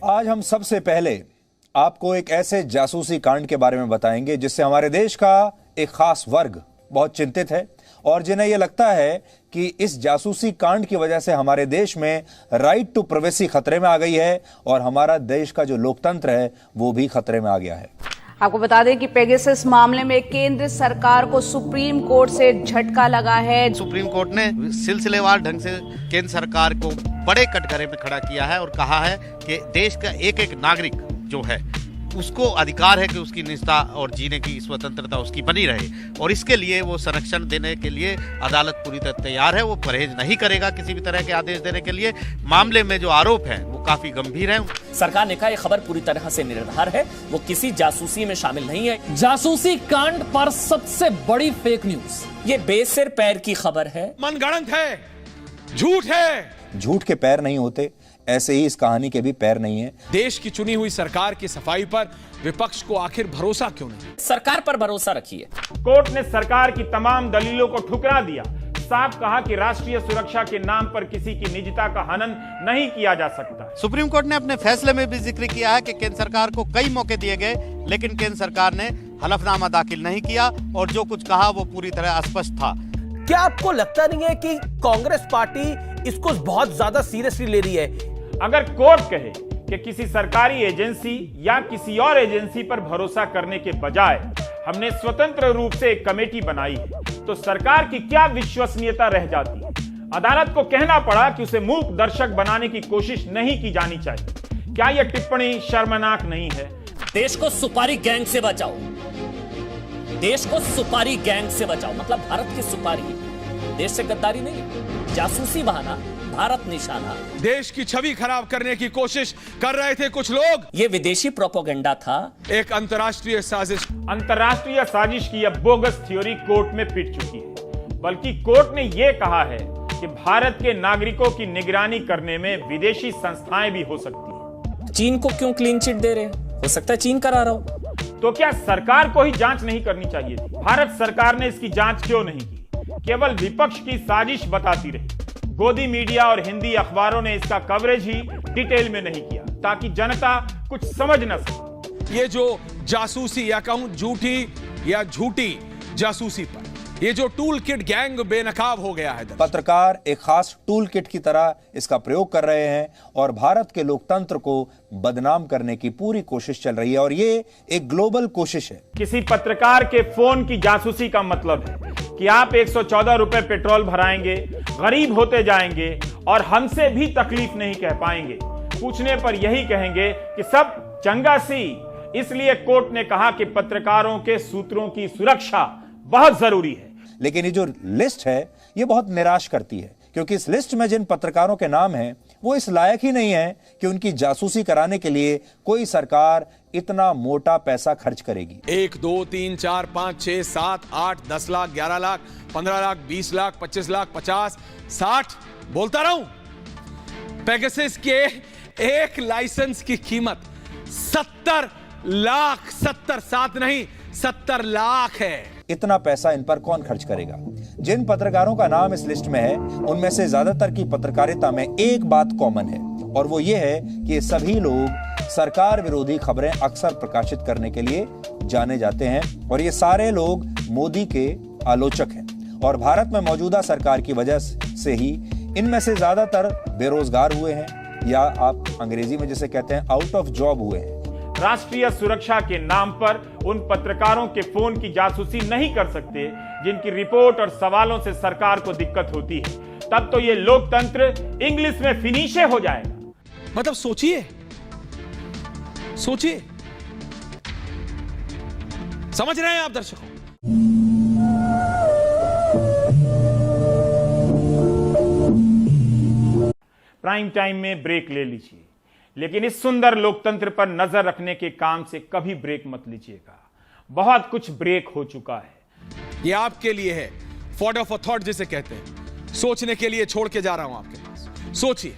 आज हम सबसे पहले आपको एक ऐसे जासूसी कांड के बारे में बताएंगे जिससे हमारे देश का एक खास वर्ग बहुत चिंतित है और जिन्हें यह लगता है कि इस जासूसी कांड की वजह से हमारे देश में राइट टू प्राइवेसी खतरे में आ गई है और हमारा देश का जो लोकतंत्र है वो भी खतरे में आ गया है। आपको बता दें कि पेगासस मामले में केंद्र सरकार को सुप्रीम कोर्ट से झटका लगा है। सुप्रीम कोर्ट ने सिलसिलेवार ढंग से केंद्र सरकार को बड़े कटघरे में खड़ा किया है और कहा है कि देश का एक एक नागरिक जो है उसको अधिकार है कि उसकी निजता और जीने की स्वतंत्रता उसकी बनी रहे और इसके लिए वो संरक्षण देने के लिए अदालत पूरी तरह तैयार है। वो परहेज नहीं करेगा किसी भी तरह के आदेश देने के लिए। मामले में जो आरोप है वो काफी गंभीर है। सरकार ने कहा यह खबर पूरी तरह से निराधार है, वो किसी जासूसी में शामिल नहीं है। जासूसी कांड पर सबसे बड़ी फेक न्यूज, ये बेसिर पैर की खबर है, मनगढ़ंत है, झूठ है। झूठ के पैर नहीं होते, ऐसे ही इस कहानी के भी पैर नहीं है। देश की चुनी हुई सरकार की सफाई पर विपक्ष को आखिर भरोसा क्यों नहीं? सरकार पर भरोसा रखिए। कोर्ट ने सरकार की तमाम दलीलों को ठुकरा दिया, साफ कहा कि राष्ट्रीय सुरक्षा के नाम पर किसी की निजता का हनन नहीं किया जा सकता। सुप्रीम कोर्ट ने अपने फैसले में भी जिक्र किया है कि केंद्र सरकार को कई मौके दिए गए लेकिन केंद्र सरकार ने हलफनामा दाखिल नहीं किया और जो कुछ कहा वो पूरी तरह अस्पष्ट था। क्या आपको लगता नहीं है कि कांग्रेस पार्टी इसको बहुत ज्यादा सीरियसली ले रही है? अगर कोर्ट कहे कि किसी सरकारी एजेंसी या किसी और एजेंसी पर भरोसा करने के बजाय हमने स्वतंत्र रूप से एक कमेटी बनाई है तो सरकार की क्या विश्वसनीयता रह जाती है। अदालत को कहना पड़ा कि उसे मूक दर्शक बनाने की कोशिश नहीं की जानी चाहिए। क्या यह टिप्पणी शर्मनाक नहीं है? देश को सुपारी गैंग से बचाओ, देश को सुपारी गैंग से बचाओ, मतलब भारत की सुपारी, देश से गद्दारी नहीं, जासूसी बहाना, भारत निशाना। देश की छवि खराब करने की कोशिश कर रहे थे कुछ लोग। ये विदेशी प्रोपेगेंडा था, एक अंतर्राष्ट्रीय साजिश। अंतर्राष्ट्रीय साजिश की यह बोगस थ्योरी कोर्ट में पिट चुकी है। बल्कि कोर्ट ने यह कहा है कि भारत के नागरिकों की निगरानी करने में विदेशी संस्थाएं भी हो सकती हैं। चीन को क्यों क्लीन चिट दे रहे हैं? हो सकता है चीन करा रहा हो। तो क्या सरकार को ही जांच नहीं करनी चाहिए थी? भारत सरकार ने इसकी जांच क्यों नहीं की? केवल विपक्ष की साजिश बताती रही। गोदी मीडिया और हिंदी अखबारों ने इसका कवरेज ही डिटेल में नहीं किया ताकि जनता कुछ समझ न सके। ये जो जासूसी या कहूं झूठी या झूठी जासूसी पर ये जो टूल किट गैंग बेनकाब हो गया है। पत्रकार एक खास टूल किट की तरह इसका प्रयोग कर रहे हैं और भारत के लोकतंत्र को बदनाम करने की पूरी कोशिश चल रही है और ये एक ग्लोबल कोशिश है। किसी पत्रकार के फोन की जासूसी का मतलब है कि आप 114 रुपए पेट्रोल भराएंगे, गरीब होते जाएंगे और हमसे भी तकलीफ नहीं कह पाएंगे। पूछने पर यही कहेंगे कि सब चंगा सी। इसलिए कोर्ट ने कहा कि पत्रकारों के सूत्रों की सुरक्षा बहुत जरूरी है। लेकिन ये जो लिस्ट है ये बहुत निराश करती है क्योंकि इस लिस्ट में जिन पत्रकारों के नाम हैं वो इस लायक ही नहीं है कि उनकी जासूसी कराने के लिए कोई सरकार इतना मोटा पैसा खर्च करेगी। 1, 2, 3, 4, 5, 6, 7, 8, 10 लाख, 11 लाख, 15 लाख, 20 लाख, 25 लाख, 50, 60 बोलता रहूं। पेगासस के एक लाइसेंस की कीमत 70 लाख, 70 लाख है। इतना पैसा इन पर कौन खर्च करेगा? जिन पत्रकारों का नाम इस लिस्ट में है उनमें से ज्यादातर की पत्रकारिता में एक बात कॉमन है और वो ये है कि सभी लोग सरकार विरोधी खबरें अक्सर प्रकाशित करने के लिए जाने जाते हैं और ये सारे लोग मोदी के आलोचक हैं और भारत में मौजूदा सरकार की वजह से ही इनमें से ज्यादातर बेरोजगार हुए हैं या आप अंग्रेजी में जिसे कहते हैं आउट ऑफ जॉब हुए हैं। राष्ट्रीय सुरक्षा के नाम पर उन पत्रकारों के फोन की जासूसी नहीं कर सकते जिनकी रिपोर्ट और सवालों से सरकार को दिक्कत होती है। तब तो ये लोकतंत्र इंग्लिश में फिनिशे हो जाएगा। मतलब सोचिए, सोचिए, समझ रहे हैं आप दर्शकों? प्राइम टाइम में ब्रेक ले लीजिए, लेकिन इस सुंदर लोकतंत्र पर नजर रखने के काम से कभी ब्रेक मत लीजिएगा। बहुत कुछ ब्रेक हो चुका है। ये आपके लिए है, फॉर ऑफ अ थॉट जिसे कहते हैं। सोचने के लिए छोड़ के जा रहा हूं आपके पास। सोचिए।